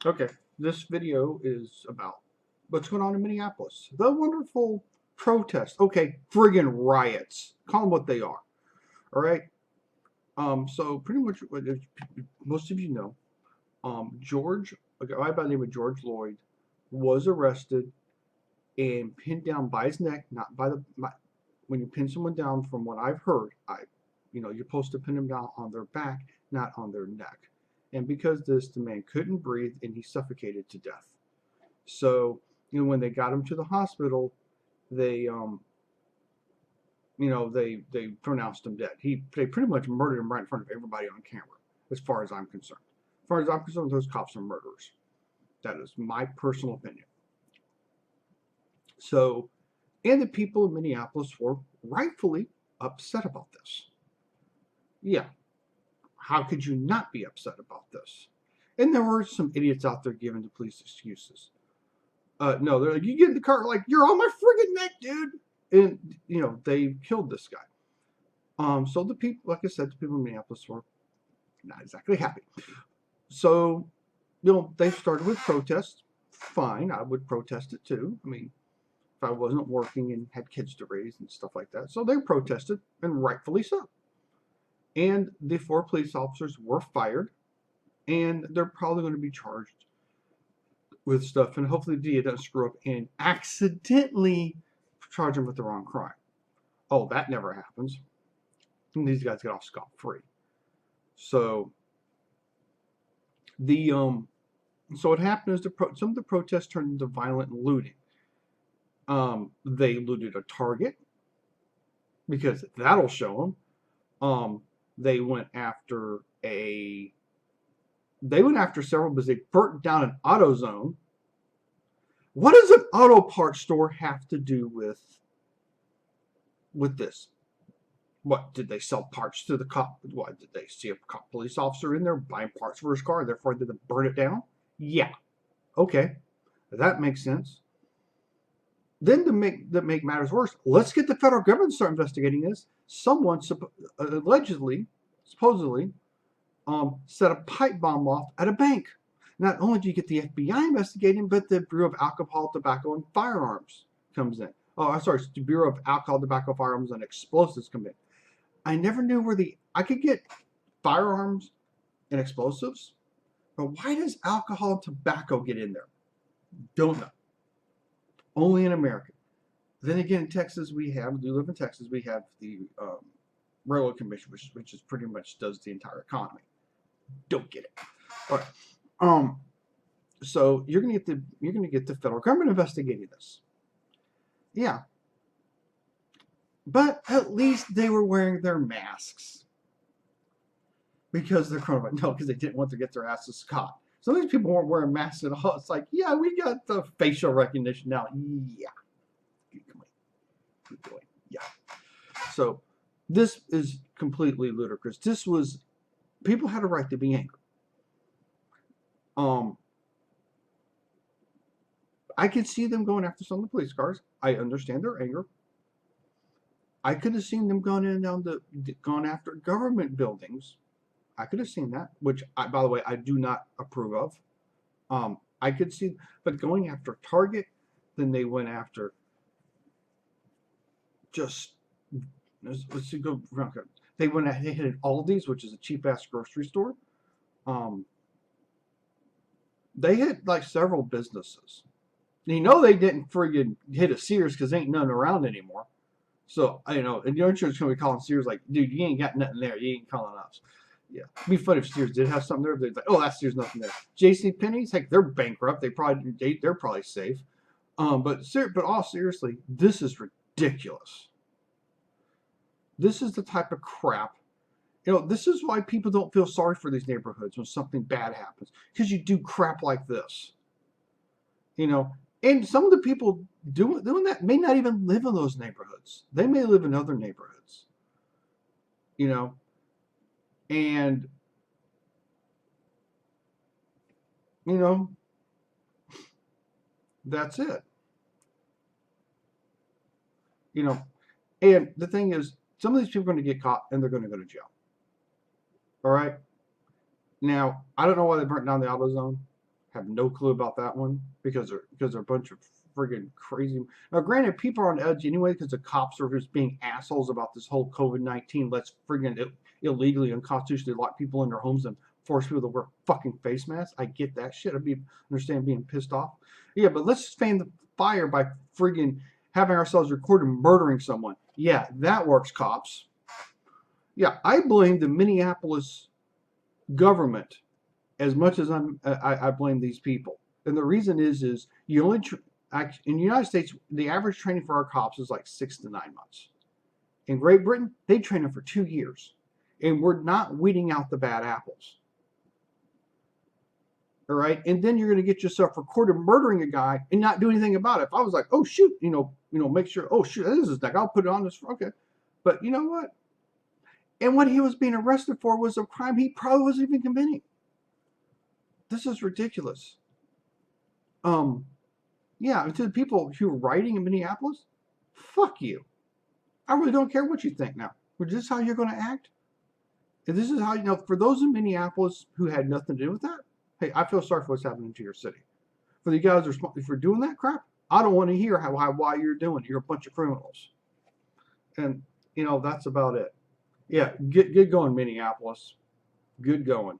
Okay, this video is about what's going on in Minneapolis. The wonderful protest. Okay, friggin' riots. Call them what they are. All right. So pretty much, most of you know, a guy by the name of George Floyd, was arrested and pinned down by his neck, not by when you pin someone down, from what I've heard, you're supposed to pin them down on their back, not on their neck. And because the man couldn't breathe and he suffocated to death. So, when they got him to the hospital, they, they pronounced him dead. They pretty much murdered him right in front of everybody on camera, as far as I'm concerned. As far as I'm concerned, those cops are murderers. That is my personal opinion. So, and the people of Minneapolis were rightfully upset about this. Yeah, how could you not be upset about this? And there were some idiots out there giving the police excuses. No, they're like, you get in the car, like, you're on my friggin' neck, dude. And, they killed this guy. So the people, like I said, the people in Minneapolis were not exactly happy. So, they started with protests. Fine, I would protest it too. I mean, if I wasn't working and had kids to raise and stuff like that. So they protested, and rightfully so. And the 4 police officers were fired, and they're probably going to be charged with stuff, and hopefully the DA doesn't screw up and accidentally charge them with the wrong crime. Oh, that never happens. And these guys get off scot-free. So what happened is some of the protests turned into violent looting. They looted a Target because that'll show them. They went after several because they burnt down an AutoZone. What does an auto parts store have to do with this? What, did they sell parts to the cop? What, did they see a police officer in there buying parts for his car, therefore did they burn it down? Yeah. Okay. That makes sense. Then to make matters worse, let's get the federal government to start investigating this. Someone supposedly set a pipe bomb off at a bank. Not only do you get the FBI investigating, but the Bureau of Alcohol, Tobacco, and Firearms comes in. Oh, I'm sorry, it's the Bureau of Alcohol, Tobacco, Firearms, and Explosives come in. I never knew I could get firearms and explosives, but why does alcohol and tobacco get in there? Don't know. Only in America. Then again, in Texas, we live in Texas, we have the Railroad Commission, which is pretty much does the entire economy. Don't get it. All right. So you're gonna get the federal government investigating this. Yeah. But at least they were wearing their masks because they're coronavirus. No, because they didn't want to get their asses caught. Some of these people weren't wearing masks at all. It's like, yeah, we got the facial recognition now. Yeah. Keep going. Yeah. So this is completely ludicrous. People had a right to be angry. I could see them going after some of the police cars. I understand their anger. I could have seen them gone after government buildings. I could have seen that, which, by the way, I do not approve of. I could see, but going after Target, then they went after let's go. They hit an Aldi's, which is a cheap ass grocery store. They hit like several businesses. They didn't friggin' hit a Sears because ain't none around anymore. So, and your insurance company calling Sears like, dude, you ain't got nothing there. You ain't calling us. Yeah. It'd be funny if Sears did have something there. They'd like, oh, that Sears nothing there. JCPenney's, heck, they're bankrupt. They're probably safe. But all seriously, this is ridiculous. This is the type of crap. This is why people don't feel sorry for these neighborhoods when something bad happens. Because you do crap like this. And some of the people doing that may not even live in those neighborhoods. They may live in other neighborhoods. And, that's it. And the thing is, some of these people are going to get caught and they're going to go to jail. All right? Now, I don't know why they burnt down the AutoZone. have no clue about that one because they're a bunch of friggin' crazy. Now, granted, people are on edge anyway because the cops are just being assholes about this whole COVID-19. Let's friggin' illegally and unconstitutionally lock people in their homes and force people to wear fucking face masks. I get that shit. Understand being pissed off. Yeah, but let's fan the fire by friggin' having ourselves recorded murdering someone. Yeah, that works, cops. Yeah, I blame the Minneapolis government as much as I blame these people. And the reason is you only in the United States, the average training for our cops is like 6 to 9 months. In Great Britain, they train them for 2 years, and we're not weeding out the bad apples. All right, and then you're going to get yourself recorded murdering a guy and not do anything about it. If I was like, oh shoot, make sure, oh shoot, this is like, I'll put it on this, okay. But you know what? And what he was being arrested for was a crime he probably wasn't even committing. This is ridiculous. Yeah, to the people who are rioting in Minneapolis, fuck you. I really don't care what you think now. Is this how you're going to act? If this is how, for those in Minneapolis who had nothing to do with that, hey, I feel sorry for what's happening to your city. For the guys for doing that crap, I don't want to hear why you're doing it. You're a bunch of criminals. And, that's about it. Yeah, get going, Minneapolis. Good going.